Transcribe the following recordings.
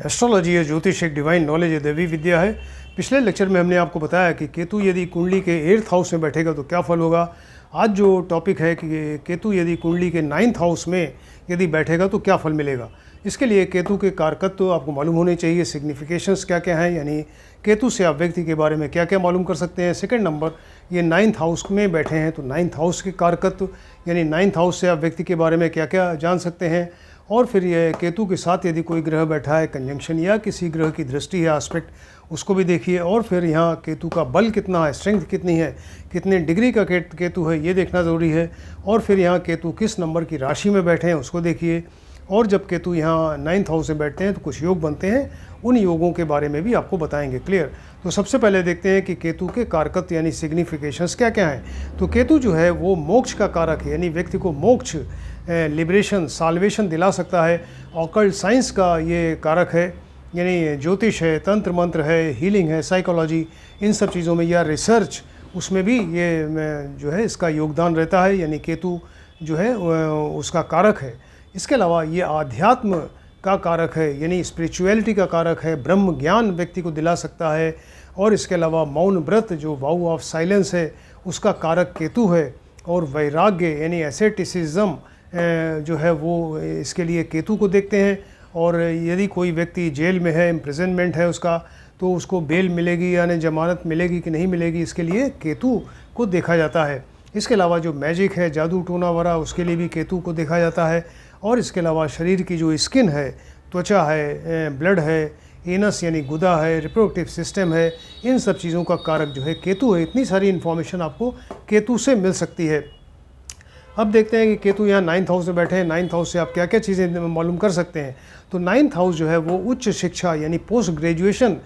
Astrology है, ज्योतिष एक डिवाइन नॉलेज है, दैवी विद्या है। पिछले लेक्चर में हमने आपको बताया कि केतु यदि कुंडली के 8th हाउस में बैठेगा तो क्या फल होगा। आज जो टॉपिक है कि केतु यदि कुंडली के 9th हाउस में यदि बैठेगा तो क्या फल मिलेगा। इसके लिए केतु के कारकत्व तो आपको मालूम होने चाहिए, सिग्निफिकेशंस क्या क्या हैं, यानी केतु से आप व्यक्ति के बारे में क्या क्या मालूम कर सकते हैं। सेकंड नंबर, ये 9th हाउस में बैठे हैं तो 9th हाउस के कारकत्व यानी 9th हाउस से आप व्यक्ति के बारे में क्या क्या जान सकते हैं। और फिर ये केतु के साथ यदि कोई ग्रह बैठा है कंजंक्शन या किसी ग्रह की दृष्टि है एस्पेक्ट, उसको भी देखिए। और फिर यहाँ केतु का बल कितना है, स्ट्रेंथ कितनी है, कितने डिग्री का केतु है, ये देखना ज़रूरी है। और फिर यहाँ केतु किस नंबर की राशि में बैठे हैं उसको देखिए। और जब केतु यहाँ 9th हाउस में बैठते हैं तो कुछ योग बनते हैं, उन योगों के बारे में भी आपको बताएंगे। क्लियर। तो सबसे पहले देखते हैं कि केतु के कारकत्व यानी सिग्निफिकेशंस क्या क्या हैं। तो केतु जो है वो मोक्ष का कारक है, यानी व्यक्ति को मोक्ष, लिबरेशन, साल्वेशन दिला सकता है। ऑकल्ट साइंस का ये कारक है, यानी ज्योतिष है, तंत्र मंत्र है, हीलिंग है, साइकोलॉजी, इन सब चीज़ों में या रिसर्च, उसमें भी ये जो है इसका योगदान रहता है, यानी केतु जो है उसका कारक है। इसके अलावा ये आध्यात्म का कारक है, यानी स्पिरिचुअलिटी का कारक है, ब्रह्म ज्ञान व्यक्ति को दिला सकता है। और इसके अलावा मौन व्रत जो वाउ ऑफ साइलेंस है उसका कारक केतु है। और वैराग्य यानी एसेटिसिज्म जो है वो इसके लिए केतु को देखते हैं। और यदि कोई व्यक्ति जेल में है, इम्प्रिजनमेंट है उसका, तो उसको बेल मिलेगी यानी जमानत मिलेगी कि नहीं मिलेगी, इसके लिए केतु को देखा जाता है। इसके अलावा जो मैजिक है, जादू टोना वरा, उसके लिए भी केतु को देखा जाता है। और इसके अलावा शरीर की जो स्किन है, त्वचा है, ब्लड है, एनस यानी गुदा है, रिप्रोडक्टिव सिस्टम है, इन सब चीज़ों का कारक जो है केतु है। इतनी सारी इन्फॉर्मेशन आपको केतु से मिल सकती है। अब देखते हैं कि केतु यहाँ 9th हाउस में बैठे हैं। 9th हाउस से आप क्या क्या चीज़ें मालूम कर सकते हैं। तो 9th हाउस जो है वो उच्च शिक्षा यानी पोस्ट ग्रेजुएशन,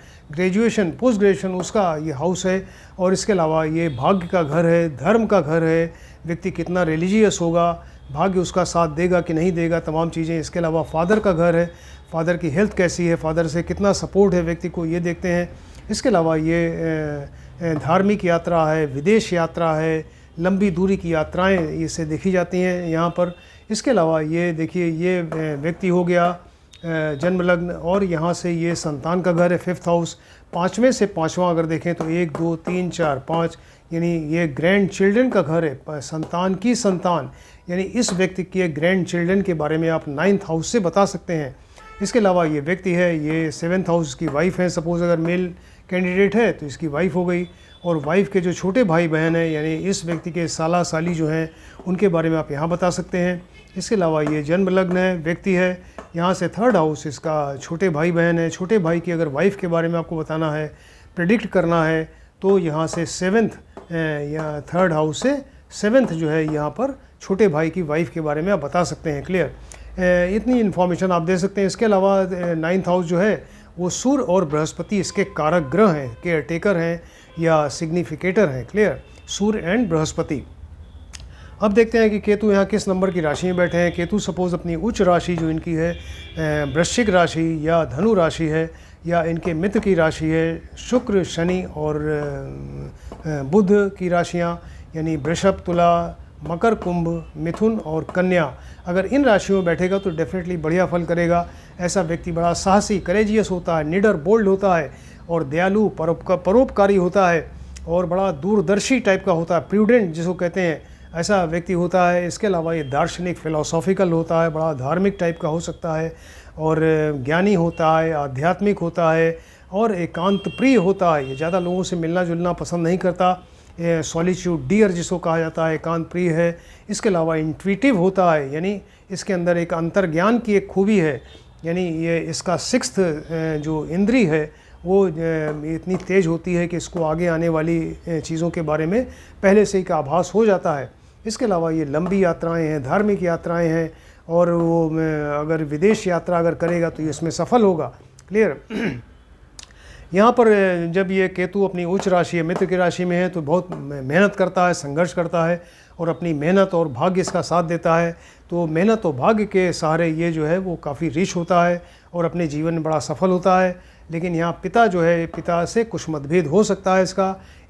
पोस्ट ग्रेजुएशन उसका ये हाउस है। और इसके अलावा ये भाग्य का घर है, धर्म का घर है, व्यक्ति कितना रिलीजियस होगा, भाग्य उसका साथ देगा कि नहीं देगा, तमाम चीज़ें। इसके अलावा फादर का घर है, फादर की हेल्थ कैसी है, फादर से कितना सपोर्ट है व्यक्ति को, ये देखते हैं। इसके अलावा ये धार्मिक यात्रा है, विदेश यात्रा है, लंबी दूरी की यात्राएं इससे देखी जाती हैं यहाँ पर। इसके अलावा ये देखिए, ये व्यक्ति हो गया जन्म लग्न, और यहाँ से ये संतान का घर है 5th हाउस। 5वें से 5वां अगर देखें तो 1 2 3 4 5, यानी ये ग्रैंड चिल्ड्रन का घर है, संतान की संतान, यानी इस व्यक्ति के ग्रैंड चिल्ड्रन के बारे में आप 9th हाउस से बता सकते हैं। इसके अलावा ये व्यक्ति है, ये 7th हाउस की वाइफ है। सपोज़ अगर मेल कैंडिडेट है तो इसकी वाइफ हो गई। और वाइफ के जो छोटे भाई बहन हैं, यानी इस व्यक्ति के साला साली जो हैं, उनके बारे में आप यहाँ बता सकते हैं। इसके अलावा ये जन्म लग्न है, व्यक्ति है, यहाँ से 3rd हाउस इसका छोटे भाई बहन है। छोटे भाई की अगर वाइफ के बारे में आपको बताना है, प्रेडिक्ट करना है, तो यहाँ से 7th या 3rd हाउस से 7th जो है यहाँ पर छोटे भाई की वाइफ के बारे में आप बता सकते हैं। क्लियर। इतनी इन्फॉर्मेशन आप दे सकते हैं। इसके अलावा 9th हाउस जो है वो सूर्य और बृहस्पति इसके कारक ग्रह हैं, केयर टेकर हैं या सिग्निफिकेटर हैं। क्लियर। Surya and Brihaspati. अब देखते हैं कि केतु यहाँ किस नंबर की राशि में बैठे हैं। केतु सपोज़ अपनी उच्च राशि जो इनकी है वृश्चिक राशि या धनु राशि है, या इनके मित्र की राशि है शुक्र, शनि और बुध की राशियाँ, यानी वृषभ, तुला, मकर, कुंभ, मिथुन और कन्या। अगर इन राशियों में बैठेगा तो डेफिनेटली बढ़िया फल करेगा। ऐसा व्यक्ति बड़ा साहसी, करेजियस होता है, निडर, बोल्ड होता है, और दयालु, परोपकारी होता है, और बड़ा दूरदर्शी टाइप का होता है, प्रूडेंट जिसको कहते हैं, ऐसा व्यक्ति होता है। इसके अलावा ये दार्शनिक, फिलोसॉफिकल होता है, बड़ा धार्मिक टाइप का हो सकता है, और ज्ञानी होता है, आध्यात्मिक होता है, और एकांत प्रिय होता है। ये ज़्यादा लोगों से मिलना जुलना पसंद नहीं करता, सॉलिट्यूड डियर जिसको कहा जाता है, एकांत प्रिय है। इसके अलावा इंट्यूटिव होता है, यानी इसके अंदर एक अंतर्ज्ञान की एक खूबी है, यानी ये इसका 6th जो इंद्री है वो इतनी तेज़ होती है कि इसको आगे आने वाली चीज़ों के बारे में पहले से ही का आभास हो जाता है। इसके अलावा ये लंबी यात्राएं हैं, धार्मिक यात्राएं हैं, और वो अगर विदेश यात्रा अगर करेगा तो ये इसमें सफल होगा। क्लियर। यहाँ पर जब ये केतु अपनी उच्च राशि है, मित्र की राशि में है, तो बहुत मेहनत करता है, संघर्ष करता है, और अपनी मेहनत और भाग्य इसका साथ देता है। तो मेहनत और भाग्य के सहारे ये जो है वो काफ़ी रिच होता है और अपने जीवन में बड़ा सफल होता है। लेकिन यहाँ पिता जो है, पिता से कुछ मतभेद हो सकता है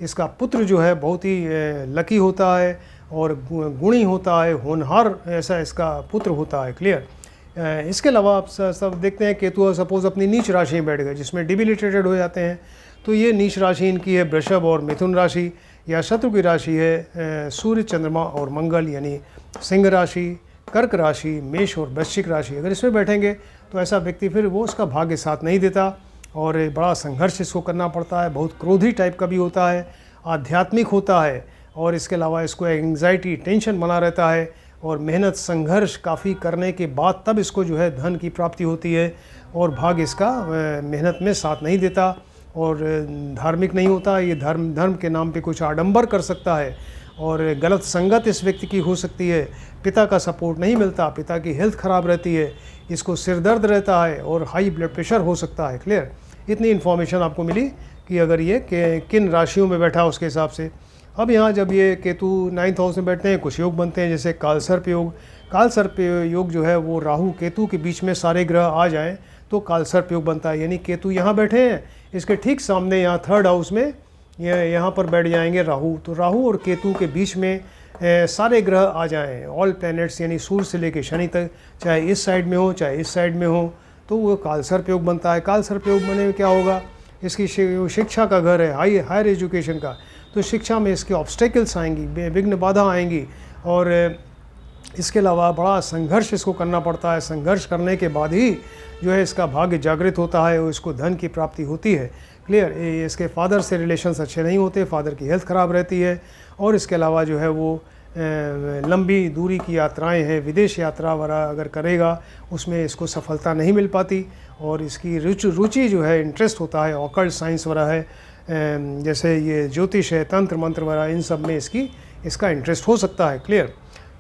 इसका पुत्र जो है बहुत ही लकी होता है और गुणी होता है, होनहार ऐसा इसका पुत्र होता है। क्लियर। इसके अलावा आप सब देखते हैं केतु सपोज अपनी नीच राशि में बैठ गए जिसमें डिबिलिटेटेड हो जाते हैं, तो ये नीच राशि इनकी है वृषभ और मिथुन राशि, या शत्रु की राशि है सूर्य चंद्रमा और मंगल यानी सिंह राशि, कर्क राशि, मेष और वृश्चिक राशि। अगर इसमें बैठेंगे तो ऐसा व्यक्ति फिर वो उसका भाग्य साथ नहीं देता और बड़ा संघर्ष इसको करना पड़ता है, बहुत क्रोधी टाइप का भी होता है, आध्यात्मिक होता है, और इसके अलावा इसको एंग्जाइटी टेंशन बना रहता है, और मेहनत संघर्ष काफ़ी करने के बाद तब इसको जो है धन की प्राप्ति होती है, और भाग्य इसका मेहनत में साथ नहीं देता, और धार्मिक नहीं होता, ये धर्म के नाम पे कुछ आडंबर कर सकता है, और गलत संगत इस व्यक्ति की हो सकती है, पिता का सपोर्ट नहीं मिलता, पिता की हेल्थ ख़राब रहती है, इसको सिर दर्द रहता है और हाई ब्लड प्रेशर हो सकता है। क्लियर, इतनी इन्फॉर्मेशन आपको मिली कि अगर ये किन राशियों में बैठा उसके हिसाब से। अब यहाँ जब ये केतु 9th हाउस में बैठते हैं कुछ योग बनते हैं, जैसे कालसर्प योग। कालसर्प योग जो है वो राहु केतु के बीच में सारे ग्रह आ जाएं तो कालसर्प योग बनता है, यानी केतु यहाँ बैठे हैं, इसके ठीक सामने यहाँ 3rd हाउस में यहाँ पर बैठ जाएंगे राहु, तो राहु और केतु के बीच में सारे ग्रह आ जाएं, ऑल प्लैनेट्स यानी सूर्य से लेकर शनि तक, चाहे इस साइड में हो चाहे इस साइड में हो, तो वो कालसर्प योग बनता है। कालसर्प योग बने में क्या होगा, इसकी शिक्षा का घर है, हायर एजुकेशन का, तो शिक्षा में इसके ऑब्स्टेकल्स आएंगी, विघ्न बाधा आएंगी, और इसके अलावा बड़ा संघर्ष इसको करना पड़ता है। संघर्ष करने के बाद ही जो है इसका भाग्य जागृत होता है और इसको धन की प्राप्ति होती है। क्लियर, इसके फादर से रिलेशंस अच्छे नहीं होते, फादर की हेल्थ ख़राब रहती है, और इसके अलावा जो है वो लंबी दूरी की यात्राएं हैं, विदेश यात्रा वगैरह अगर करेगा उसमें इसको सफलता नहीं मिल पाती, और इसकी रुचि जो है इंटरेस्ट होता है ऑकल्ट साइंस वगैरह है, जैसे ये ज्योतिष है, तंत्र मंत्र वगैरह, इन सब में इसका इंटरेस्ट हो सकता है। क्लियर,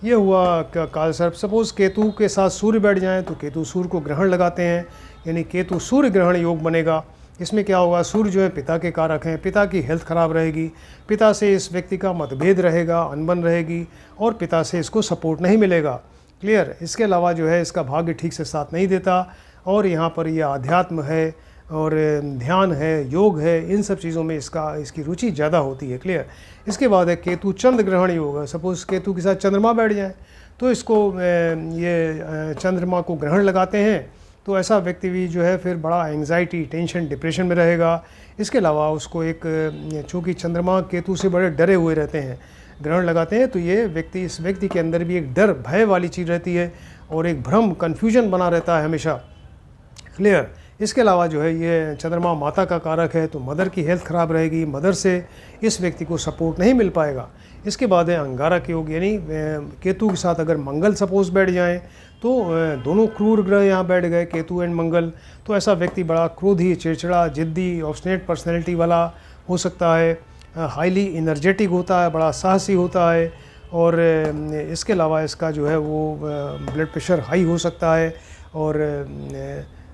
ये हुआ कालसर्प। सपोज़ केतु के साथ सूर्य बैठ जाएं तो केतु सूर्य को ग्रहण लगाते हैं, यानी केतु सूर्य ग्रहण योग बनेगा। इसमें क्या होगा, सूर्य जो है पिता के कारक हैं, पिता की हेल्थ ख़राब रहेगी, पिता से इस व्यक्ति का मतभेद रहेगा, अनबन रहेगी, और पिता से इसको सपोर्ट नहीं मिलेगा। क्लियर, इसके अलावा जो है इसका भाग्य ठीक से साथ नहीं देता, और यहाँ पर यह अध्यात्म है और ध्यान है, योग है, इन सब चीज़ों में इसकी रुचि ज़्यादा होती है। क्लियर, इसके बाद है केतु चंद्र ग्रहण योग। सपोज़ केतु के साथ चंद्रमा बैठ जाए तो इसको ये चंद्रमा को ग्रहण लगाते हैं, तो ऐसा व्यक्ति भी जो है फिर बड़ा एंग्जाइटी टेंशन डिप्रेशन में रहेगा। इसके अलावा उसको एक चूँकि चंद्रमा केतु से बड़े डरे हुए रहते हैं, ग्रहण लगाते हैं, तो ये व्यक्ति इस व्यक्ति के अंदर भी एक डर भय वाली चीज़ रहती है, और एक भ्रम कन्फ्यूजन बना रहता है हमेशा। क्लियर, इसके अलावा जो है ये चंद्रमा माता का कारक है, तो मदर की हेल्थ ख़राब रहेगी, मदर से इस व्यक्ति को सपोर्ट नहीं मिल पाएगा। इसके बाद है अंगारक योग, यानी केतु के साथ अगर मंगल सपोज बैठ जाएं तो दोनों क्रूर ग्रह यहाँ बैठ गए, केतु एंड मंगल, तो ऐसा व्यक्ति बड़ा क्रोधी, चिड़चिड़ा, जिद्दी, ऑब्स्टिनेट पर्सनैलिटी वाला हो सकता है, हाईली एनर्जेटिक होता है, बड़ा साहसी होता है, और इसके अलावा इसका जो है वो ब्लड प्रेशर हाई हो सकता है, और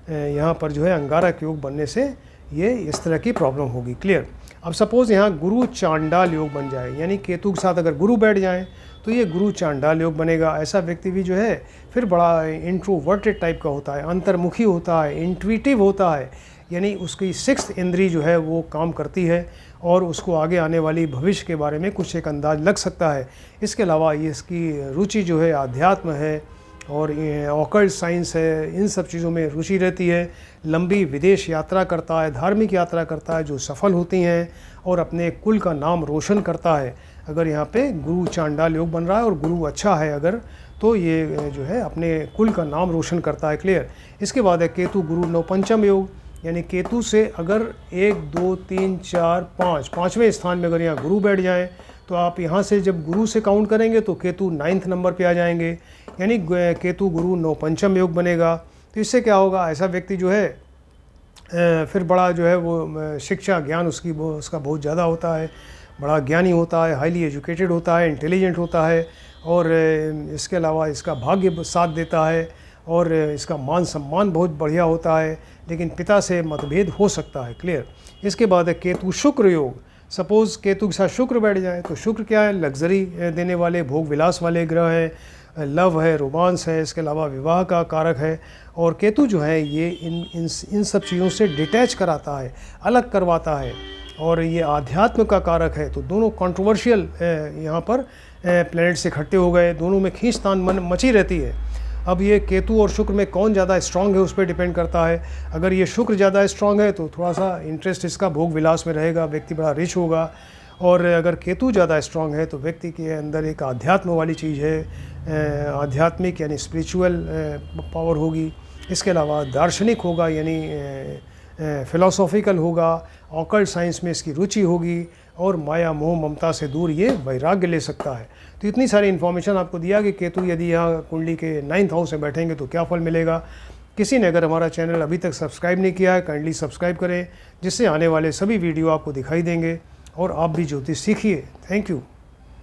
यहाँ पर जो है अंगारक योग बनने से ये इस तरह की प्रॉब्लम होगी। क्लियर, अब सपोज़ यहाँ गुरु चांडाल योग बन जाए, यानी केतु के साथ अगर गुरु बैठ जाएं तो ये गुरु चांडाल योग बनेगा। ऐसा व्यक्ति भी जो है फिर बड़ा इंट्रोवर्टेड टाइप का होता है, अंतर्मुखी होता है, इंट्यूटिव होता है, यानी उसकी 6th इंद्री जो है वो काम करती है, और उसको आगे आने वाली भविष्य के बारे में कुछ एक अंदाज लग सकता है। इसके अलावा ये इसकी रुचि जो है आध्यात्म है और ऑकल्ट साइंस है, इन सब चीज़ों में रुचि रहती है। लंबी विदेश यात्रा करता है, धार्मिक यात्रा करता है जो सफल होती हैं, और अपने कुल का नाम रोशन करता है। अगर यहाँ पे गुरु चांडाल योग बन रहा है और गुरु अच्छा है अगर, तो ये जो है अपने कुल का नाम रोशन करता है। क्लियर, इसके बाद है केतु गुरु नवपंचम योग, यानी केतु से अगर 1 2 3 4 5 पाँचवें स्थान में अगर यहाँ गुरु बैठ जाएँ तो आप यहाँ से जब गुरु से काउंट करेंगे तो केतु 9th नंबर पे आ जाएंगे, यानी केतु गुरु नवपंचम योग बनेगा। तो इससे क्या होगा, ऐसा व्यक्ति जो है फिर बड़ा जो है वो शिक्षा ज्ञान उसका बहुत ज़्यादा होता है, बड़ा ज्ञानी होता है, हाईली एजुकेटेड होता है, इंटेलिजेंट होता है, और इसके अलावा इसका भाग्य साथ देता है, और इसका मान सम्मान बहुत बढ़िया होता है, लेकिन पिता से मतभेद हो सकता है। क्लियर, इसके बाद है केतु शुक्र योग। सपोज़ केतु के साथ शुक्र बैठ जाए तो शुक्र क्या है, लग्जरी देने वाले, भोग विलास वाले ग्रह हैं, लव है, रोमांस है, इसके अलावा विवाह का कारक है, और केतु जो है ये इन सब चीज़ों से डिटैच कराता है, अलग करवाता है, और ये आध्यात्म का कारक है। तो दोनों कंट्रोवर्शियल यहाँ पर प्लैनेट्स इकट्ठे हो गए, दोनों में खींचतान मची रहती है, अब ये केतु और शुक्र में कौन ज़्यादा स्ट्रांग है उस पर डिपेंड करता है। अगर ये शुक्र ज़्यादा स्ट्रांग है तो थोड़ा सा इंटरेस्ट इसका भोग विलास में रहेगा, व्यक्ति बड़ा रिच होगा। और अगर केतु ज़्यादा स्ट्रांग है तो व्यक्ति के अंदर एक आध्यात्म वाली चीज़ है, आध्यात्मिक यानी स्पिरिचुअल पावर होगी। इसके अलावा दार्शनिक होगा, यानी फिलोसॉफिकल होगा, ऑकल्ट साइंस में इसकी रुचि होगी, और माया मोह ममता से दूर ये वैराग्य ले सकता है। तो इतनी सारी इन्फॉर्मेशन आपको दिया कि केतु यदि यहाँ कुंडली के 9th हाउस में बैठेंगे तो क्या फल मिलेगा। किसी ने अगर हमारा चैनल अभी तक सब्सक्राइब नहीं किया है, काइंडली सब्सक्राइब करें, जिससे आने वाले सभी वीडियो आपको दिखाई देंगे और आप भी ज्योतिष सीखिए। Thank you.